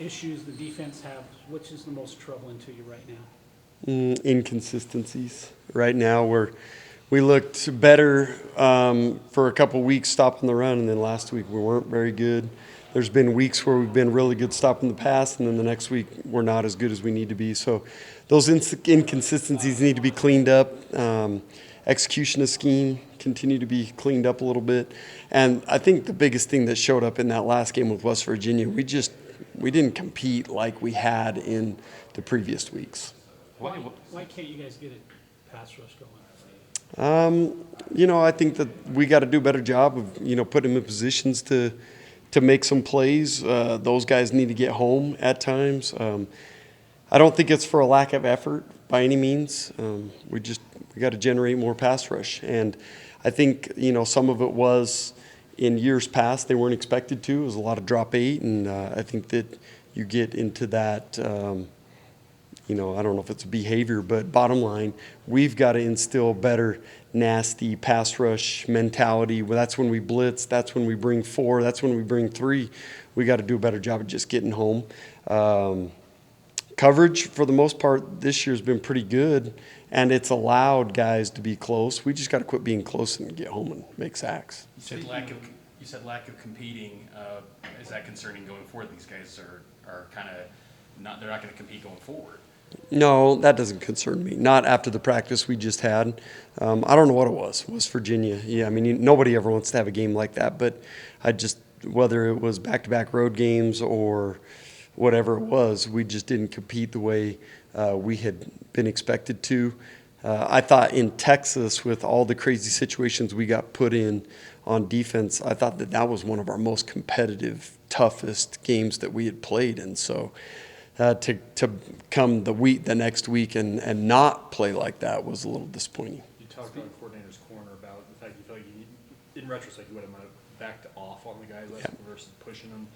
issues the defense have? Which is the most troubling to you right now? Inconsistencies. Right now, we looked better for a couple weeks stopping the run, and then last week we weren't very good. There's been weeks where we've been really good stopping the pass, and then the next week we're not as good as we need to be. So those inconsistencies need to be cleaned up. Execution of scheme continue to be cleaned up a little bit. And I think the biggest thing that showed up in that last game with West Virginia, we didn't compete like we had in the previous weeks. Why can't you guys get a pass rush going? I think that we got to do a better job of, putting them in positions to make some plays. Those guys need to get home at times. I don't think it's for a lack of effort by any means. We got to generate more pass rush. And I think, some of it was in years past they weren't expected to. It was a lot of drop 8, and I think that you get into that I don't know if it's a behavior, but bottom line, we've got to instill better, nasty pass rush mentality. Well, that's when we blitz. That's when we bring 4. That's when we bring 3. We got to do a better job of just getting home. Coverage, for the most part, this year's been pretty good, and it's allowed guys to be close. We just got to quit being close and get home and make sacks. You said lack of competing. Is that concerning going forward? These guys are kind of not. They're not going to compete going forward. No, that doesn't concern me. Not after the practice we just had. I don't know what it was. West Virginia. Yeah, I mean, nobody ever wants to have a game like that. But whether it was back-to-back road games or whatever it was, we just didn't compete the way we had been expected to. I thought in Texas, with all the crazy situations we got put in on defense, I thought that was one of our most competitive, toughest games that we had played. And so to come the next week and not play like that was a little disappointing. You talked on coordinator's corner about the fact you feel like in retrospect you would have backed off on the guys versus pushing them.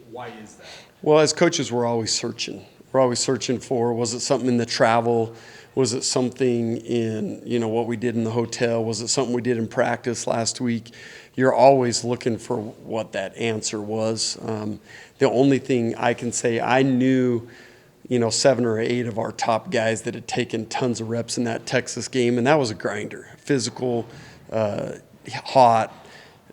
Why is that? Well, as coaches, we're always searching. We're always searching for, was it something in the travel? Was it something in, what we did in the hotel? Was it something we did in practice last week? You're always looking for what that answer was. The only thing I can say, I knew, 7 or 8 of our top guys that had taken tons of reps in that Texas game, and that was a grinder, physical, hot.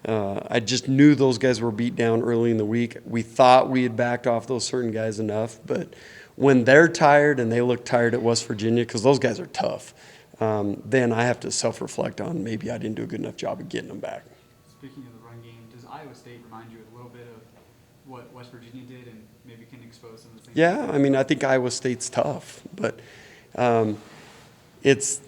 I just knew those guys were beat down early in the week. We thought we had backed off those certain guys enough, but when they're tired and they look tired at West Virginia, because those guys are tough, then I have to self-reflect on maybe I didn't do a good enough job of getting them back. Speaking of the run game, does Iowa State remind you a little bit of what West Virginia did and maybe can expose some of the things? Yeah, I mean, I think Iowa State's tough, but it's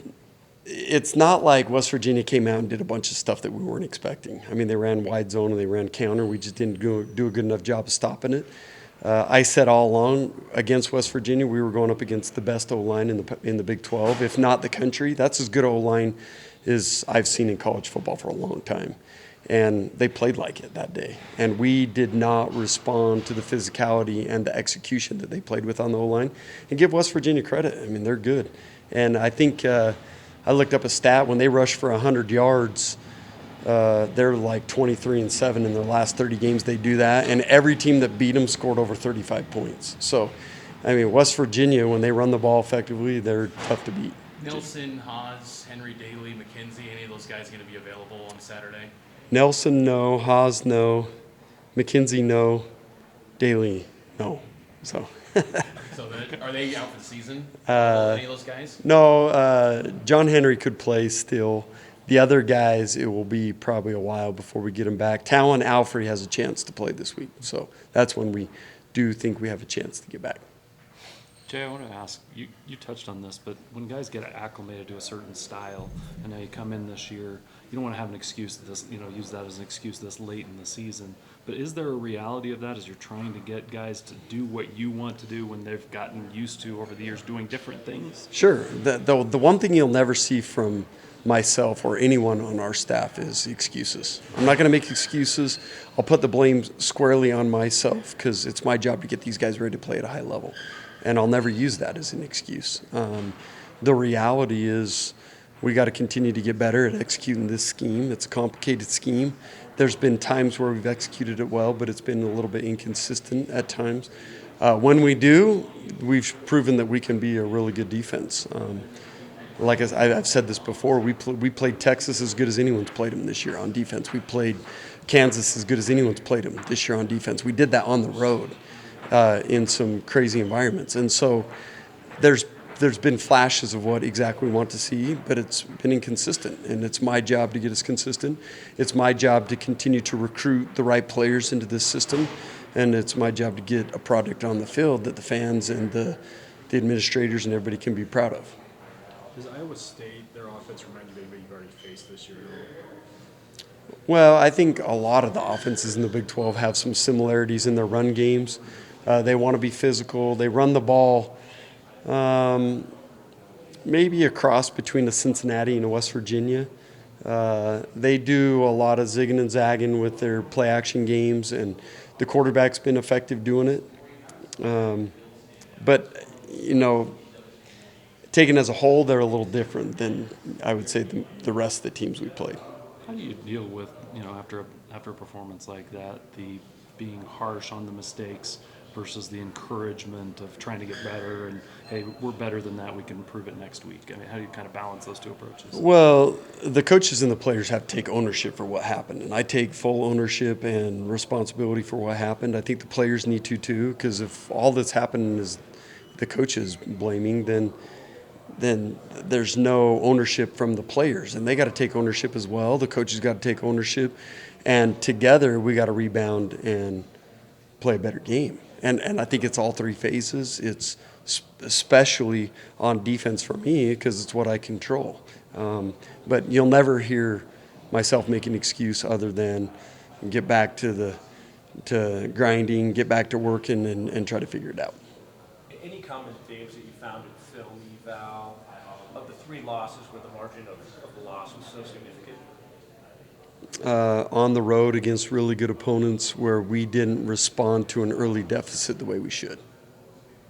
not like West Virginia came out and did a bunch of stuff that we weren't expecting. I mean, they ran wide zone and they ran counter. We just didn't do a good enough job of stopping it. I said all along against West Virginia, we were going up against the best O-line in the Big 12, if not the country. That's as good O-line as I've seen in college football for a long time. And they played like it that day. And we did not respond to the physicality and the execution that they played with on the O-line. And give West Virginia credit. I mean, they're good. And I think I looked up a stat. When they rush for 100 yards, they're like 23-7 in their last 30 games. They do that. And every team that beat them scored over 35 points. So, I mean, West Virginia, when they run the ball effectively, they're tough to beat. Nelson, Haas, Henry Daly, McKenzie, any of those guys going to be available on Saturday? Nelson, no. Haas, no. McKenzie, no. Daly, no. So. So are they out for the season? Any of those guys? No. John Henry could play still. The other guys, it will be probably a while before we get them back. Talon Alfrey has a chance to play this week. So that's when we do think we have a chance to get back. Jay, I want to ask, you touched on this, but when guys get acclimated to a certain style, and now you come in this year, you don't want to have an excuse use that as an excuse this late in the season. But is there a reality of that as you're trying to get guys to do what you want to do when they've gotten used to over the years doing different things? Sure. The one thing you'll never see from myself or anyone on our staff is excuses. I'm not going to make excuses. I'll put the blame squarely on myself because it's my job to get these guys ready to play at a high level. And I'll never use that as an excuse. The reality is We got to continue to get better at executing this scheme. It's a complicated scheme. There's been times where we've executed it well, but it's been a little bit inconsistent at times. When we do, we've proven that we can be a really good defense. Like I've said this before, we played Texas as good as anyone's played them this year on defense. We played Kansas as good as anyone's played them this year on defense. We did that on the road in some crazy environments. And so there's been flashes of what exactly we want to see, but it's been inconsistent. And it's my job to get us consistent. It's my job to continue to recruit the right players into this system. And it's my job to get a product on the field that the fans and the administrators and everybody can be proud of. Does Iowa State, their offense remind you of anybody you've already faced this year? Well, I think a lot of the offenses in the Big 12 have some similarities in their run games. They want to be physical. They run the ball maybe a cross between a Cincinnati and a West Virginia. They do a lot of zigging and zagging with their play-action games, and the quarterback's been effective doing it. But, you know, taken as a whole, they're a little different than, I would say, the rest of the teams we played. How do you deal with, after a performance like that, the being harsh on the mistakes versus the encouragement of trying to get better and, hey, we're better than that, we can improve it next week? I mean, how do you kind of balance those two approaches? Well, the coaches and the players have to take ownership for what happened, and I take full ownership and responsibility for what happened. I think the players need to too, because if all that's happened is the coaches blaming, then there's no ownership from the players, and they got to take ownership as well. The coaches got to take ownership, and together we got to rebound and play a better game. And I think it's all three phases. It's especially on defense for me because it's what I control. But you'll never hear myself make an excuse other than get back to grinding, get back to working, and try to figure it out. Any common themes that you found in film eval of the three losses where the margin of the loss was so significant? On the road against really good opponents where we didn't respond to an early deficit the way we should.